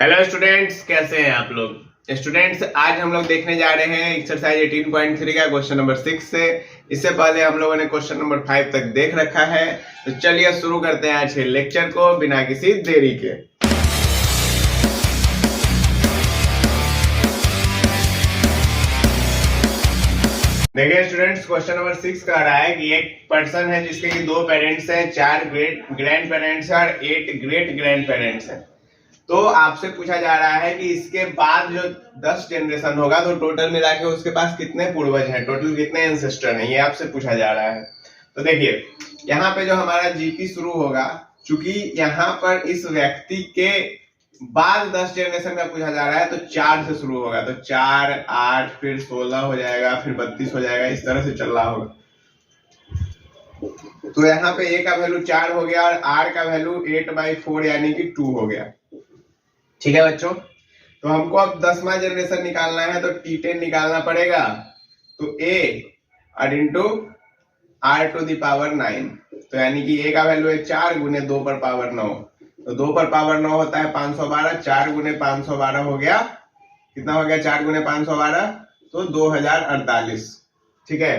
Hello students, कैसे हैं आप लोग। स्टूडेंट्स, आज हम लोग देखने जा रहे हैं एक्सरसाइज 18.3 का क्वेश्चन नंबर 6 से। इससे पहले हम लोगों ने क्वेश्चन नंबर 5 तक देख रखा है। तो चलिए शुरू करते हैं आज के लेक्चर को बिना किसी देरी के। देखिए स्टूडेंट्स, क्वेश्चन नंबर 6 कह रहा है कि एक पर्सन है जिसके कि 2 पेरेंट्स हैं, 4 ग्रैंड पेरेंट्स हैं और 8 ग्रेट ग्रैंड पेरेंट्स हैं। तो आपसे पूछा जा रहा है कि इसके बाद जो 10 जनरेशन होगा तो टोटल मिला के उसके पास कितने पूर्वज हैं, टोटल कितने एंसेस्टर हैं, ये आपसे पूछा जा रहा है। तो देखिए यहाँ पे जो हमारा जीपी शुरू होगा, चूंकि यहाँ पर इस व्यक्ति के बाद 10 जनरेशन का पूछा जा रहा है तो 4 से शुरू होगा। तो 4, 8, फिर 16 हो जाएगा, फिर 32 हो जाएगा, इस तरह से चल रहा होगा। तो यहाँ पे ए का वैल्यू 4 हो गया और आर का वैल्यू 8/4 यानी कि 2 हो गया। ठीक है बच्चों, तो हमको अब 10वां जनरेशन निकालना है तो T10 निकालना पड़ेगा। तो A और into R to the power 9, तो यानी कि A का वैल्यू है 4 गुने 2 पर पावर 9। तो 2 पर पावर 9 होता है 512, 4 गुने 512 हो गया, कितना हो गया 4 गुने 512, तो 2048। ठीक है,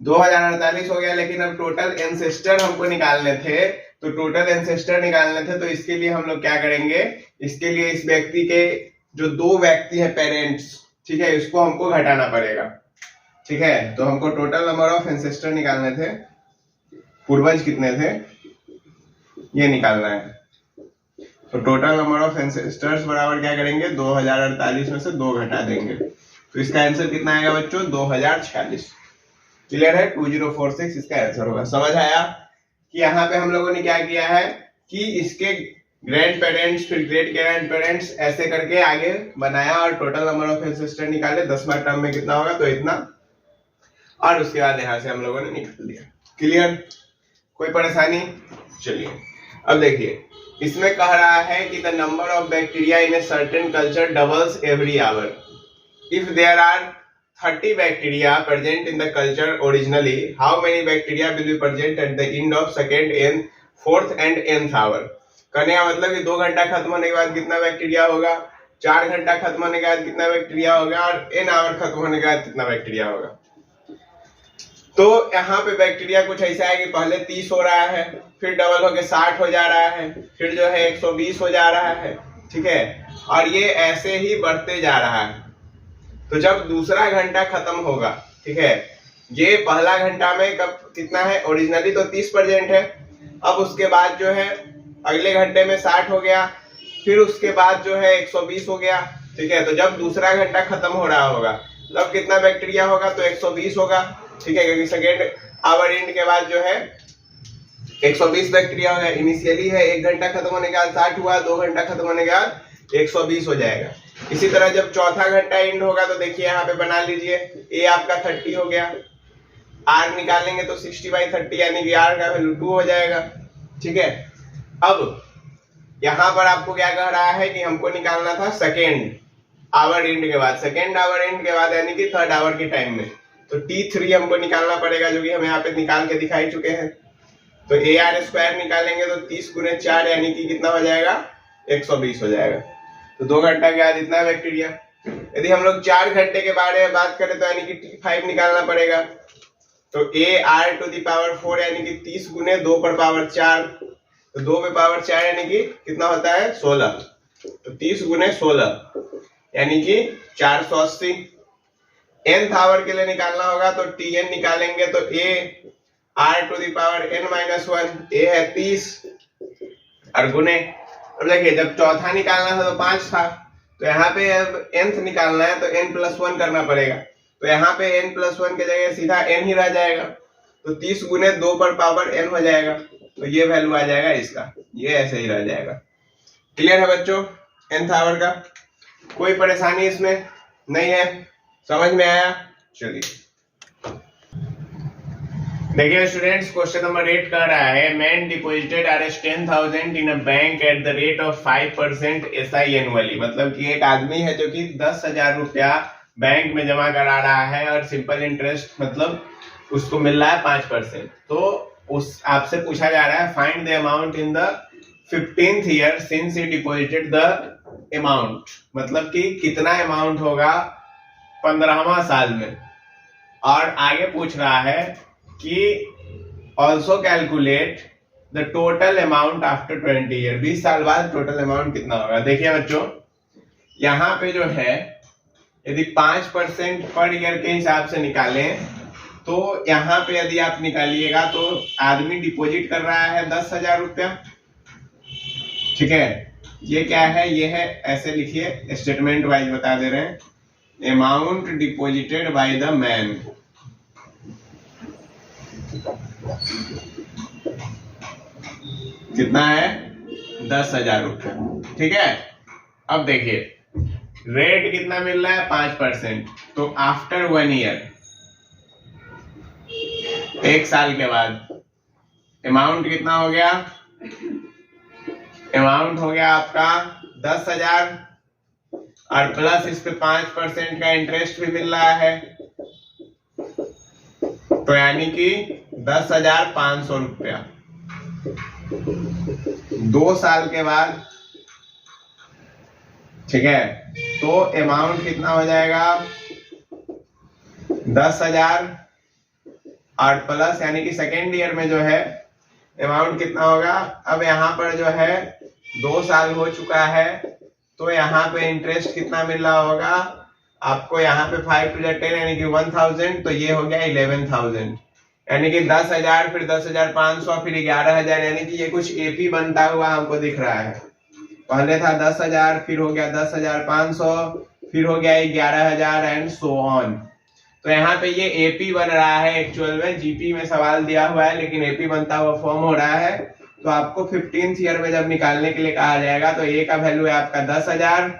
2048 हो गया। लेकिन अब टोटल एंसेस्टर हमको निकालने थे, तो टोटल एंसेस्टर निकालने थे तो इसके लिए हम लोग क्या करेंगे, इसके लिए इस व्यक्ति के जो 2 व्यक्ति है पेरेंट्स, ठीक है, इसको हमको घटाना पड़ेगा। ठीक है, तो हमको टोटल नंबर ऑफ एंसेस्टर निकालने थे, पूर्वज कितने थे ये निकालना है। तो टोटल नंबर ऑफ एंसेस्टर्स बराबर क्या करेंगे, 2048 में से 2 घटा देंगे। तो इसका आंसर कितना आएगा बच्चों, 2046। क्लियर है, 2046 इसका आंसर होगा। समझ आया कि यहाँ पे हम लोगों ने क्या किया है कि इसके ग्रैंड पेरेंट्स फिर ग्रेट ग्रैंड पेरेंट्स ऐसे करके आगे बनाया और टोटल नंबर ऑफ एंसेस्टर निकाले। 10वां टर्म में कितना होगा तो इतना, और उसके बाद यहाँ से हम लोगों ने निकाल दिया। क्लियर, कोई परेशानी। चलिए अब देखिए, इसमें कह रहा है कि the number of bacteria in a certain culture doubles every hour if there are 30 bacteria present in the culture originally, how many bacteria will be present at the end of second and fourth and nth hour। कहने का मतलब कि 2 घंटा खत्म होने के बाद कितना बैक्टीरिया होगा, 4 घंटा खत्म होने के बाद कितना बैक्टीरिया होगा और n आवर खत्म होने के बाद कितना बैक्टीरिया होगा। तो यहाँ पे बैक्टीरिया कुछ ऐसा है कि पहले 30 हो रहा है, फिर डबल होके 60 हो जा रहा है, फिर जो है 120 हो जा रहा है। ठीक है, और ये ऐसे ही बढ़ते जा रहा है। तो जब दूसरा घंटा खत्म होगा, ठीक है, ये पहला घंटा में कब कितना है, ओरिजिनली तो 30% है, अब उसके बाद जो है अगले घंटे में 60 हो गया, फिर उसके बाद जो है 120 हो गया। ठीक है, तो जब दूसरा घंटा खत्म हो रहा होगा तब कितना बैक्टीरिया होगा, तो 120 होगा। ठीक है, क्योंकि सेकेंड आवर एंड के बाद जो है 120 बैक्टीरिया होगा। इनिशियली है 1 घंटा खत्म होने के बाद 60 हुआ, 2 घंटा खत्म होने के बाद 120 हो जाएगा। इसी तरह जब चौथा घंटा एंड होगा तो देखिए यहाँ पे बना लीजिए, ए आपका 30 हो गया, आर निकालेंगे तो 60/30 यानी कि आर का वैल्यू 2 हो जाएगा। ठीक है, अब यहाँ पर आपको क्या कह रहा है कि हमको निकालना था सेकेंड आवर एंड के बाद, सेकेंड आवर एंड के बाद यानी कि 3rd आवर के टाइम में। तो T3 हमको निकालना पड़ेगा, जो कि हम यहाँ पे निकाल के दिखाई चुके हैं। तो AR² निकालेंगे तो 30 गुने 4 यानी कि कितना हो जाएगा, 120 हो जाएगा। तो 2 घंटा के बाद इतना बैक्टीरिया। यदि हम लोग 4 घंटे के बारे में बात करें तो यानी कि T5 निकालना पड़ेगा। तो AR टू दी पावर 4 यानी कि 30 गुने 2 पर पावर 4, तो 2 पे पावर 4 यानी कि कितना होता है 16। तो 30 गुने 16 यानी कि 480। nth आवर के लिए निकालना होगा तो TN निकालेंगे तो AR to the power n-1, A है 30 और गुने, अब देखिए जब चौथा निकालना था तो 5 था, तो यहाँ पे अब nth निकालना है तो n+1 करना पड़ेगा। तो यहाँ पे n+1 के जगह सीधा n ही रह जाएगा, तो 30 गुने 2 पर पावर n हो जाएगा। तो ये वैल्यू आ जाएगा इसका, ये ऐसे ही रह जाएगा। क्लियर है बच्चों, nth आवर का कोई परेशानी इसमें नहीं है, समझ में आया। चलिए देखिए स्टूडेंट्स, क्वेश्चन नंबर 8 कह रहा है man deposited Rs10,000 in a bank at the rate of 5% SI annually. मतलब कि एक आदमी है जो कि 10,000 रुपया बैंक में जमा करा रहा है और सिंपल इंटरेस्ट मतलब उसको मिल रहा है 5%। तो उस आपसे पूछा जा रहा है find the amount in the 15th year since he deposited the amount, मतलब कि कितना अमाउंट होगा 15वां साल में। और आगे पूछ रहा है कि also calculate the total amount after 20 year, 20 साल बाद टोटल अमाउंट कितना होगा। देखिए बच्चों, यहाँ पे जो है यदि 5% पर ईयर के हिसाब से निकालें तो यहाँ पे यदि आप निकालिएगा तो आदमी डिपॉजिट कर रहा है 10,000 रुपया। ठीक है, ये क्या है, ये है, ऐसे लिखिए, स्टेटमेंट वाइज बता दे रहे हैं, amount deposited by the man. कितना है, 10,000 रुपया। ठीक है, अब देखिए रेट कितना मिल रहा है, 5%। तो आफ्टर 1 ईयर, 1 साल के बाद अमाउंट कितना हो गया, अमाउंट हो गया आपका 10,000 और प्लस इस पे 5% का इंटरेस्ट भी मिल रहा है, तो यानी कि 10,500 रुपया 2 साल के बाद। ठीक है, तो अमाउंट कितना हो जाएगा, 10,000 और प्लस यानी कि सेकेंड ईयर में जो है अमाउंट कितना होगा। अब यहाँ पर जो है 2 साल हो चुका है, तो यहाँ पे इंटरेस्ट कितना मिल रहा होगा आपको, यहाँ पे 5 to 10 यानी कि 1,000, तो ये हो गया 11,000, यानी कि 10,000 फिर 10,500 फिर 11,000, यानी कि ये कुछ एपी बनता हुआ हमको दिख रहा है। पहले था 10,000, फिर हो गया 10,500, फिर हो गया 11,000 एंड सो ऑन। तो यहाँ पे ये एपी बन रहा है, एक्चुअल में जीपी में सवाल दिया हुआ है लेकिन एपी बनता हुआ फॉर्म हो रहा है। तो आपको 15th ईयर में जब निकालने के लिए कहा जाएगा तो ए का वैल्यू है आपका 10,000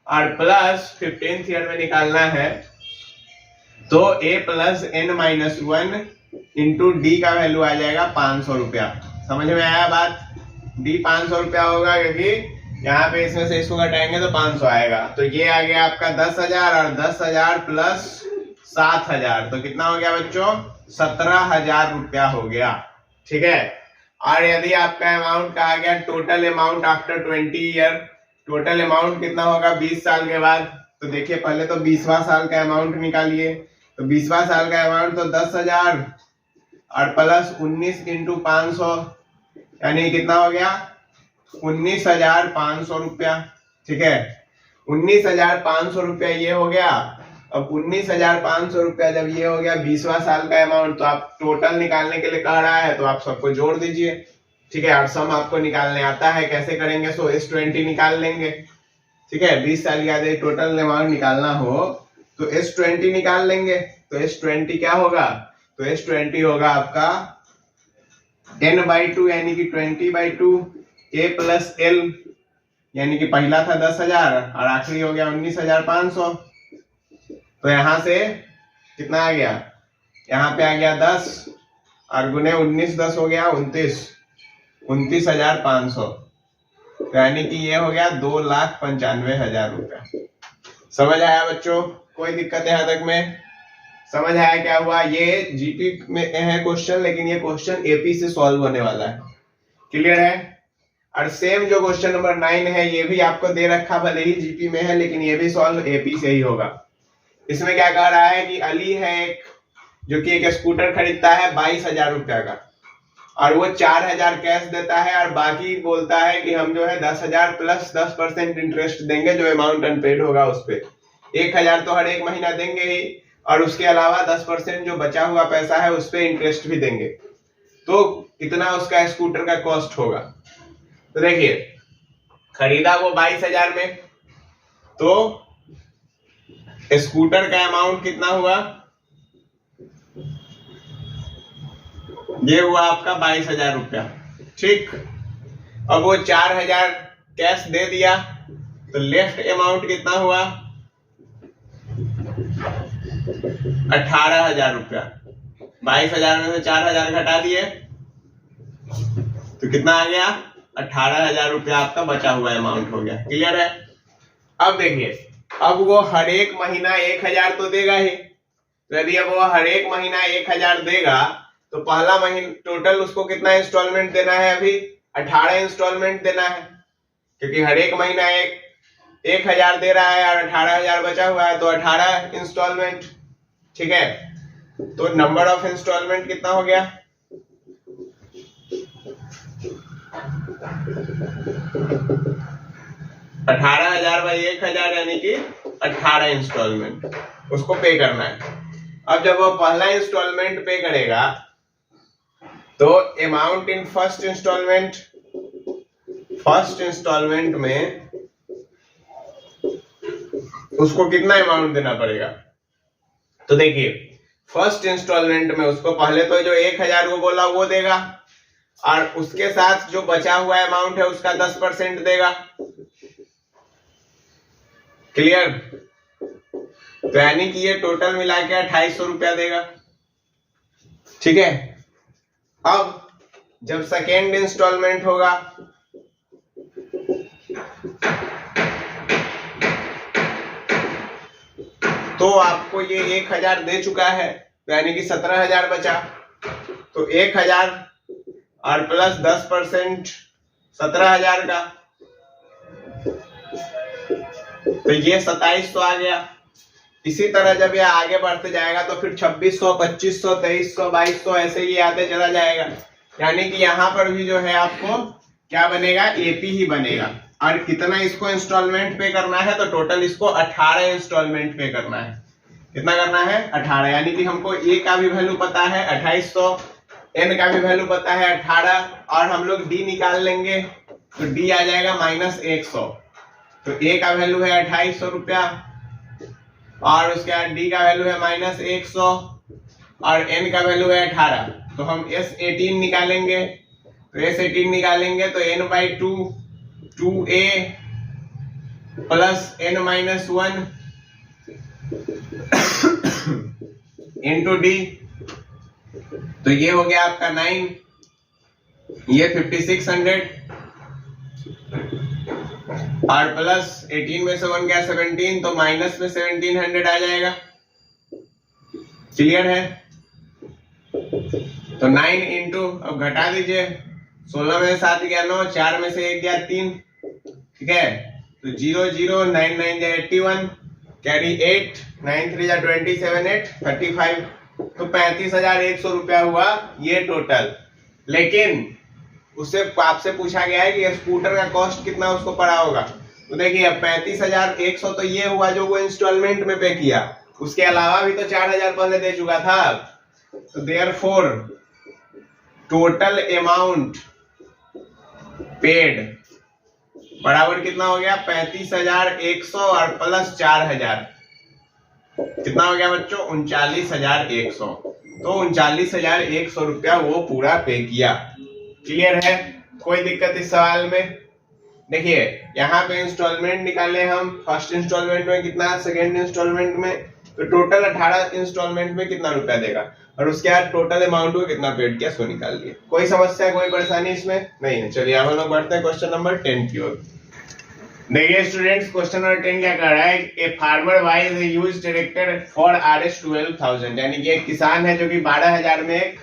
और प्लस 15th ईयर में निकालना है तो a plus n-1 into D का वैल्यू आ जाएगा 500 रुपया। समझ में आया बात, डी 500 रुपया होगा क्योंकि यहाँ पे इसमें से इसको घटाएंगे तो 500 आएगा। तो ये आ गया आपका 10,000 और 10,000 प्लस 7,000, तो कितना हो गया बच्चों, 17,000 रुपया हो गया। ठीक है, और यदि आपका अमाउंट कहा गया total amount after 20 year, total amount कितना होगा 20 साल के बाद, तो देखिए पहले तो 20वां साल का अमाउंट निकालिए। तो 20वां साल का अमाउंट तो 10,000 और प्लस 19 इंटू 500 यानी कितना हो गया 19,500 रुपया। ठीक है, 19,500 रुपया ये हो गया। अब 19,500 रुपया जब ये हो गया 20वां साल का अमाउंट, तो आप टोटल निकालने के लिए कह रहा है तो आप सबको जोड़ दीजिए। ठीक है, और सम आपको निकालने आता है, कैसे करेंगे, सो S20 निकाल लेंगे। ठीक है, 20 साल याद है टोटल अमाउंट निकालना हो तो S20 निकाल लेंगे। तो S20 क्या होगा, तो S20 होगा आपका n/2 यानी कि 20/2 a प्लस l, यानी कि पहला था 10,000 और आखिरी हो गया 19,500। तो यहां से कितना आ गया, यहाँ पे आ गया 10 और गुने 19, 10 हो गया 29,500, यानी कि ये हो गया 2,95,000 रुपया। समझ आया बच्चों, कोई दिक्कत यहाँ तक में, समझ आया क्या हुआ। ये जीपी में है क्वेश्चन, लेकिन ये क्वेश्चन एपी से सॉल्व होने वाला है। क्लियर है, और सेम जो क्वेश्चन नंबर 9 है ये भी आपको दे रखा, भले ही जीपी में है लेकिन ये भी सॉल्व एपी से ही होगा। इसमें क्या कह रहा है कि अली है एक, जो कि एक स्कूटर खरीदता है 22,000 रुपया का, और वो 4,000 कैश देता है और बाकी बोलता है कि हम जो है 10,000 प्लस 10% इंटरेस्ट देंगे जो अमाउंट अनपेड होगा उस पे। 1,000 तो हर एक महीना देंगे ही, और उसके अलावा 10% जो बचा हुआ पैसा है उस पे इंटरेस्ट भी देंगे। तो कितना उसका स्कूटर का कॉस्ट होगा, तो देखिए खरीदा वो 22,000 में, तो स्कूटर का अमाउंट कितना हुआ, ये हुआ आपका 22,000 रुपया। ठीक, अब वो 4,000 कैश दे दिया तो लेफ्ट अमाउंट कितना हुआ 18,000 रुपया। 22,000 में से 4,000 घटा दिए तो कितना आ गया 18,000 रुपया आपका बचा हुआ अमाउंट हो गया। क्लियर है, अब देखिए अब वो हर एक महीना 1,000 तो देगा ही, तो यदि अब वो हर एक महीना 1,000 देगा तो पहला महीना टोटल उसको कितना इंस्टॉलमेंट देना है, अभी 18 इंस्टॉलमेंट देना है, क्योंकि हर एक महीना एक 1000 दे रहा है और 18,000 बचा हुआ है, तो 18 इंस्टॉलमेंट। ठीक है, तो नंबर ऑफ इंस्टॉलमेंट कितना हो गया? 18,000 बाई 1000 यानी कि 18 इंस्टॉलमेंट उसको पे करना है। अब जब वो पहला इंस्टॉलमेंट पे करेगा तो अमाउंट इन फर्स्ट इंस्टॉलमेंट में उसको कितना अमाउंट देना पड़ेगा? तो देखिए, फर्स्ट इंस्टॉलमेंट में उसको पहले तो जो 1000 को बोला वो देगा और उसके साथ जो बचा हुआ अमाउंट है उसका 10% देगा। क्लियर? तो यानी कि ये टोटल मिला के 2800 रुपया देगा। ठीक है, अब जब सेकेंड इंस्टॉलमेंट होगा तो आपको ये 1000 दे चुका है, यानी कि 17,000 बचा। तो 1000 और प्लस 10% 17,000 का, तो ये 2700 आ गया। इसी तरह जब ये आगे बढ़ते जाएगा तो फिर 2600, 2500, 2300, 2200 ऐसे ही आते चला जाएगा। यानी कि यहाँ पर भी जो है आपको क्या बनेगा? एपी ही बनेगा। और कितना इसको इंस्टॉलमेंट पे करना है? तो टोटल इसको 18 इंस्टॉलमेंट पे करना है। कितना करना है? 18। यानी कि हमको ए का भी वैल्यू पता है 2800, एन का भी वैल्यू पता है 18 और हम लोग डी निकाल लेंगे तो डी आ जाएगा -100। तो ए का वैल्यू है 2800 रुपया और उसके बाद डी का वैल्यू है -100 और एन का वैल्यू है 18। तो हम S18 निकालेंगे, तो S18 निकालेंगे तो n/2 2a plus n-1 into D, तो ये हो गया आपका 9, ये 5600 और प्लस 18 में से 1 गया 17, तो माइनस में 1700 आ जाएगा। क्लियर है? तो 9 इंटू, अब घटा दीजिए, 16 में से 7 गया 9, 4 में से 1 गया 3। ठीक है, तो 0 0 9 9 जा 81, कैरी 8, 9 3 जा 27, 8 35, तो 35,100 रुपया हुआ ये टोटल। लेकिन उससे आपसे पूछा गया है कि स्कूटर का कॉस्ट कितना उसको पड़ा होगा। तो देखिए, 35,100 तो ये हुआ जो वो इंस्टॉलमेंट में पे किया, उसके अलावा भी तो 4,000 पहले दे चुका था। तो देयरफॉर टोटल अमाउंट पेड बराबर कितना हो गया? 35,100 और प्लस 4,000, कितना हो गया बच्चों? 39,100। तो 39,100 रुपया वो पूरा पे किया। क्लियर है? कोई दिक्कत इस सवाल में? देखिए, यहाँ पे इंस्टॉलमेंट निकाले हम, फर्स्ट इंस्टॉलमेंट में कितना, सेकेंड इंस्टॉलमेंट में, तो टोटल 18 इंस्टॉलमेंट में कितना रुपया देगा और उसके बाद टोटल अमाउंट को कितना पेड किया सो निकाल लिए। कोई समस्या, कोई परेशानी इसमें नहीं है। चलिए हम लोग बढ़ते हैं क्वेश्चन नंबर 10 की ओर। देखिए स्टूडेंट्स, क्वेश्चन नंबर 10 क्या कर रहा है? A farmer buys a used tractor for Rs 12,000, यानी कि एक किसान है जो कि 12,000 में एक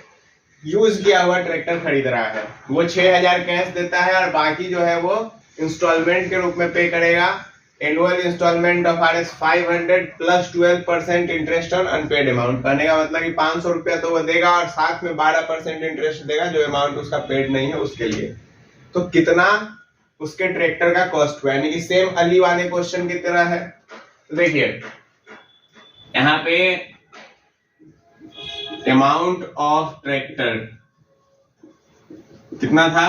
यूज किया हुआ ट्रैक्टर खरीद रहा है। वो 6,000 कैश देता है और बाकी जो है वो इंस्टॉलमेंट के रूप में पे करेगा। Annual instalment of Rs 500 plus 12% interest on unpaid amount. कहने का मतलब कि 500 रुपया तो वो देगा और साथ में 12% इंटरेस्ट देगा जो अमाउंट उसका पेड नहीं है उसके लिए। तो कितना उसके ट्रैक्टर का कॉस्ट हुआ, यानी कि सेम अली वाले क्वेश्चन की तरह है। तो देखिए यहाँ पे अमाउंट ऑफ ट्रैक्टर कितना था?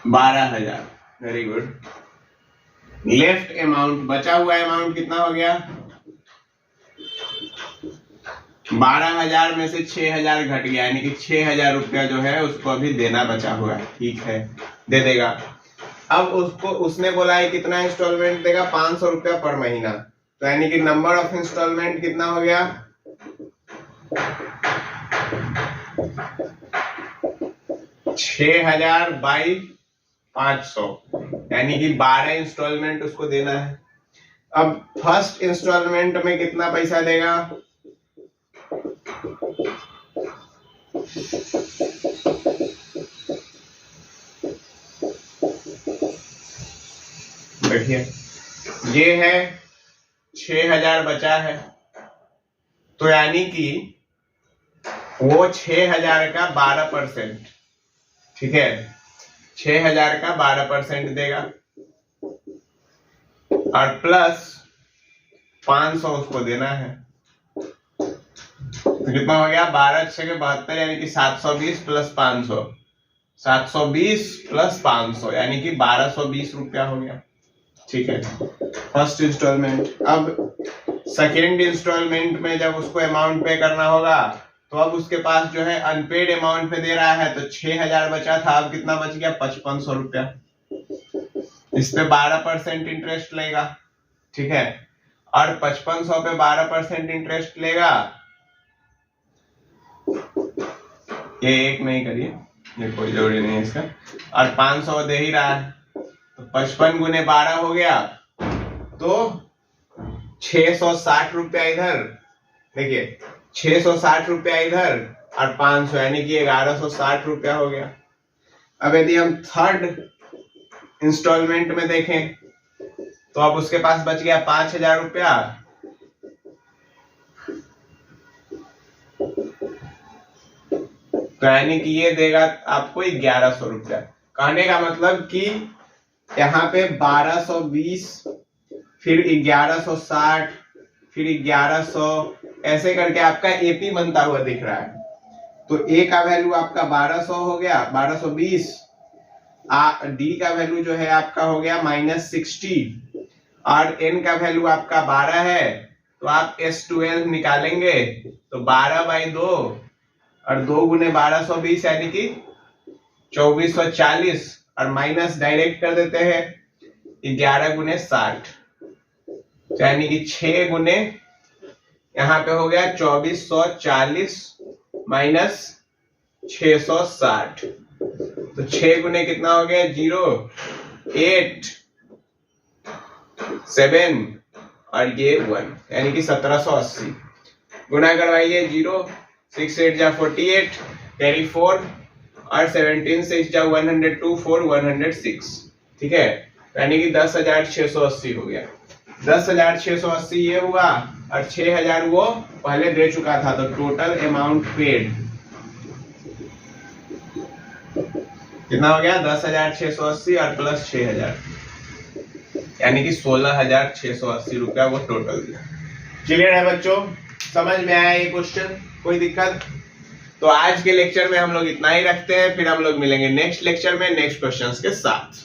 12,000। Very good. लेफ्ट अमाउंट, बचा हुआ अमाउंट कितना हो गया? 12,000 में से 6,000 घट गया, यानी कि 6,000 रुपया जो है उसको अभी देना बचा हुआ है। ठीक है, दे देगा। अब उसको उसने बोला है कितना इंस्टॉलमेंट देगा? 500 रुपया पर महीना। तो यानी कि नंबर ऑफ इंस्टॉलमेंट कितना हो गया? 6,000 बाई 500, यानी कि 12 इंस्टॉलमेंट उसको देना है। अब फर्स्ट इंस्टॉलमेंट में कितना पैसा देगा? रखिए। ये है 6000 बचा है, तो यानी कि वो 6000 का 12%, ठीक है, 6000 का 12% देगा और प्लस 500 उसको देना है। तो कितना हो गया? 12 6 के 72, यानी कि 720 प्लस 500, 720 प्लस 500 यानी कि 1220 रुपया हो गया। ठीक है, फर्स्ट इंस्टॉलमेंट। अब सेकेंड इंस्टॉलमेंट में जब उसको अमाउंट पे करना होगा तो अब उसके पास जो है अनपेड अमाउंट पे दे रहा है, तो 6000 बचा था, अब कितना बच गया? 5500 रुपया। इस पे 12% इंटरेस्ट लेगा, ठीक है, और 5500 पे 12% इंटरेस्ट लेगा। ये एक नहीं करिए, ये कोई जरूरी नहीं है इसका, और 500 दे ही रहा है, तो 55 गुने 12 हो गया, तो 660 रुपया इधर, देखिए 660 रुपया इधर और 500 यानी कि 1160 रुपया हो गया। अब यदि हम थर्ड इंस्टॉलमेंट में देखें तो अब उसके पास बच गया 5000 रुपया, तो यानी कि ये देगा आपको 1100 रुपया। कहने का मतलब कि यहाँ पे 1220 फिर 1160 फिर 1100 ऐसे करके आपका एपी बनता हुआ दिख रहा है। तो ए का वैल्यू आपका 1200 हो गया, 1220, डी का वैल्यू जो है आपका हो गया -60 और एन का वैल्यू आपका 12 है, तो आप S12 निकालेंगे तो 12/2 और 2 गुने 1220 यानी कि 2440 और माइनस डायरेक्ट कर देते हैं 11 गुने 60, यानी कि 6 गुने यहाँ पे हो गया 2440 माइनस 660, तो 6 गुने कितना हो गया? 0 8 7 और ये 1 यानी कि 1780। गुना करवाइए, 0 6 8 जा 48 कैरी 4 और 17 6 जा 102 4 106, ठीक है, यानी कि 10,680 हो गया। 10,680 ये हुआ और 6000 वो पहले दे चुका था, तो टोटल अमाउंट पेड कितना हो गया? 10,680 और प्लस 6000 यानी कि 16,680 रुपया वो टोटल दिया। क्लियर है बच्चों? समझ में आया ये क्वेश्चन? कोई दिक्कत? तो आज के लेक्चर में हम लोग इतना ही रखते हैं, फिर हम लोग मिलेंगे नेक्स्ट लेक्चर में नेक्स्ट क्वेश्चंस के साथ।